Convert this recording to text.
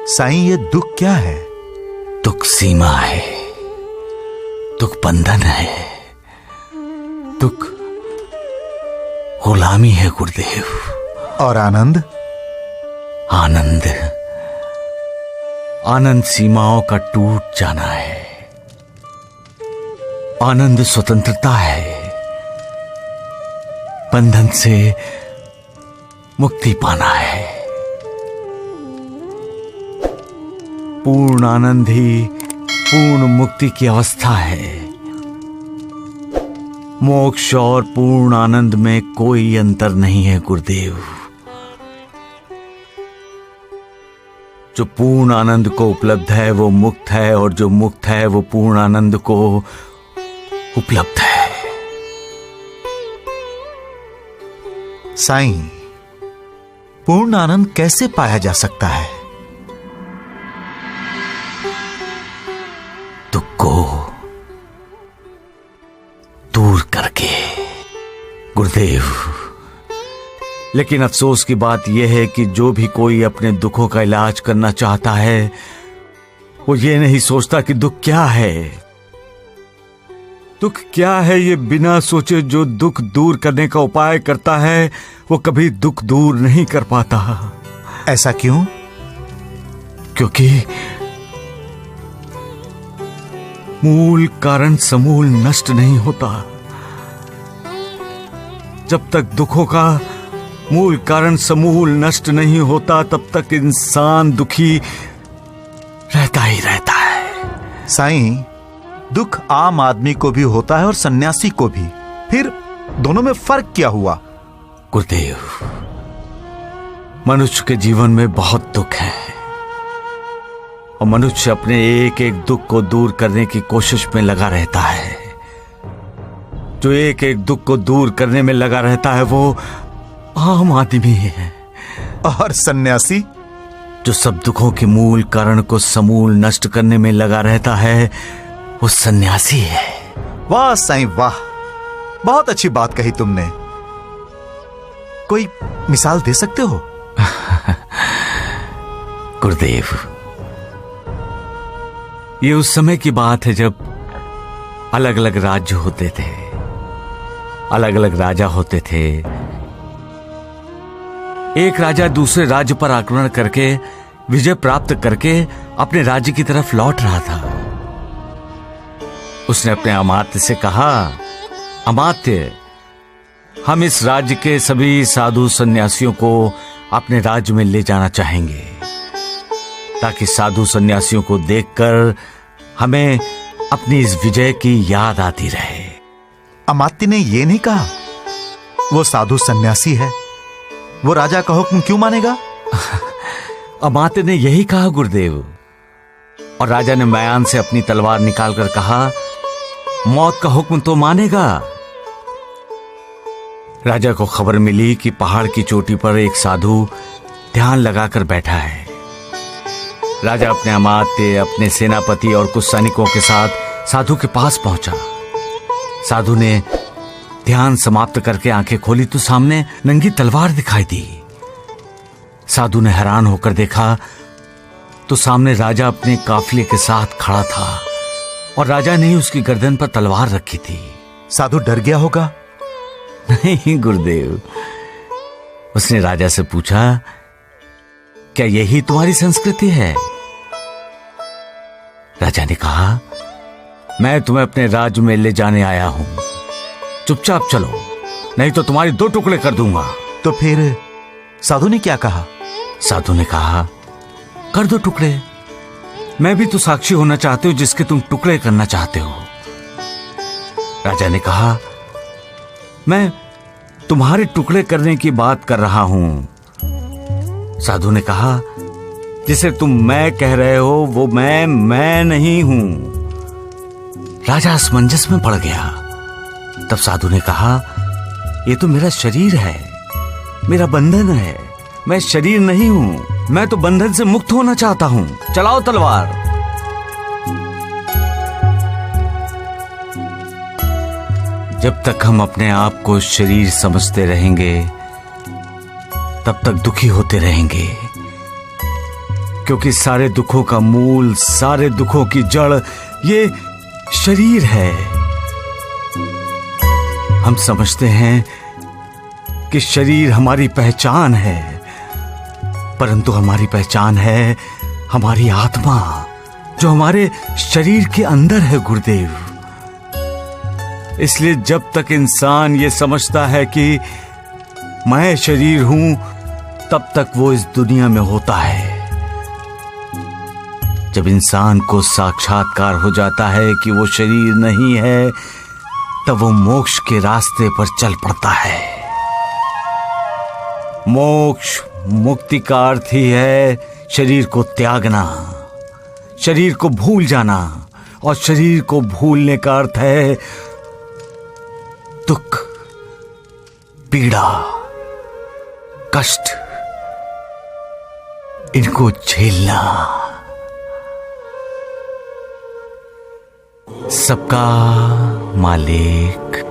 साईं, ये दुख क्या है? दुख सीमा है, दुख बंधन है, दुख गुलामी है गुरुदेव। और आनंद? आनंद, आनंद सीमाओं का टूट जाना है। आनंद स्वतंत्रता है, बंधन से मुक्ति पाना है। पूर्ण आनंद ही पूर्ण मुक्ति की अवस्था है। मोक्ष और पूर्ण आनंद में कोई अंतर नहीं है गुरुदेव। जो पूर्ण आनंद को उपलब्ध है वो मुक्त है, और जो मुक्त है वो पूर्ण आनंद को उपलब्ध है। साईं, पूर्ण आनंद कैसे पाया जा सकता है? दुख को दूर करके गुरुदेव। लेकिन अफसोस की बात यह है कि जो भी कोई अपने दुखों का इलाज करना चाहता है वो ये नहीं सोचता कि दुख क्या है। दुख क्या है ये बिना सोचे जो दुख दूर करने का उपाय करता है वो कभी दुख दूर नहीं कर पाता। ऐसा क्यों? क्योंकि मूल कारण समूल नष्ट नहीं होता। जब तक दुखों का मूल कारण समूल नष्ट नहीं होता तब तक इंसान दुखी रहता ही रहता है। साईं, दुख आम आदमी को भी होता है और सन्यासी को भी, फिर दोनों में फर्क क्या हुआ? गुरुदेव, मनुष्य के जीवन में बहुत दुख है और मनुष्य अपने एक एक दुख को दूर करने की कोशिश में लगा रहता है। जो एक एक दुख को दूर करने में लगा रहता है वो आम आदमी है। और सन्यासी? जो सब दुखों के मूल कारण को समूल नष्ट करने में लगा रहता है वो सन्यासी है। वाह साईं वाह, बहुत अच्छी बात कही तुमने। कोई मिसाल दे सकते हो? गुरुदेव, ये उस समय की बात है जब अलग अलग राज्य होते थे, अलग अलग राजा होते थे। एक राजा दूसरे राज्य पर आक्रमण करके विजय प्राप्त करके अपने राज्य की तरफ लौट रहा था। उसने अपने अमात्य से कहा, अमात्य, हम इस राज्य के सभी साधु सन्यासियों को अपने राज्य में ले जाना चाहेंगे ताकि साधु सन्यासियों को देखकर हमें अपनी इस विजय की याद आती रहे। अमात्य ने यह नहीं कहा वो साधु सन्यासी है, वो राजा का हुक्म क्यों मानेगा? अमात्य ने यही कहा गुरुदेव, और राजा ने म्यान से अपनी तलवार निकालकर कहा, मौत का हुक्म तो मानेगा। राजा को खबर मिली कि पहाड़ की चोटी पर एक साधु ध्यान लगाकर बैठा है। राजा अपने अमात्य, अपने सेनापति और कुछ सैनिकों के साथ साधु के पास पहुंचा। साधु ने ध्यान समाप्त करके आंखें खोली तो सामने नंगी तलवार दिखाई दी। साधु ने हैरान होकर देखा तो सामने राजा अपने काफिले के साथ खड़ा था और राजा ने उसकी गर्दन पर तलवार रखी थी। साधु डर गया होगा? नहीं गुरुदेव, उसने राजा से पूछा, क्या यही तुम्हारी संस्कृति है? राजा ने कहा, मैं तुम्हें अपने राज्य में ले जाने आया हूं, चुपचाप चलो नहीं तो तुम्हारे 2 टुकड़े कर दूंगा। तो फिर साधु ने क्या कहा? साधु ने कहा, कर दो टुकड़े, मैं भी तो साक्षी होना चाहती हूं जिसके तुम टुकड़े करना चाहते हो। राजा ने कहा, मैं तुम्हारे टुकड़े करने की बात कर रहा हूं। साधु ने कहा, जिसे तुम मैं कह रहे हो वो मैं नहीं हूं। राजा असमंजस में पड़ गया। तब साधु ने कहा, ये तो मेरा शरीर है, मेरा बंधन है, मैं शरीर नहीं हूं, मैं तो बंधन से मुक्त होना चाहता हूं, चलाओ तलवार। जब तक हम अपने आप को शरीर समझते रहेंगे तब तक दुखी होते रहेंगे। क्योंकि सारे दुखों का मूल, सारे दुखों की जड़ ये शरीर है। हम समझते हैं कि शरीर हमारी पहचान है, परंतु हमारी पहचान है हमारी आत्मा, जो हमारे शरीर के अंदर है गुरुदेव। इसलिए जब तक इंसान ये समझता है कि मैं शरीर हूं, तब तक वो इस दुनिया में होता है। जब इंसान को साक्षात्कार हो जाता है कि वो शरीर नहीं है, तब वो मोक्ष के रास्ते पर चल पड़ता है। मोक्ष, मुक्ति का अर्थ ही है शरीर को त्यागना, शरीर को भूल जाना, और शरीर को भूलने का अर्थ है दुख, पीड़ा, कष्ट, इनको झेलना। सबका मालिक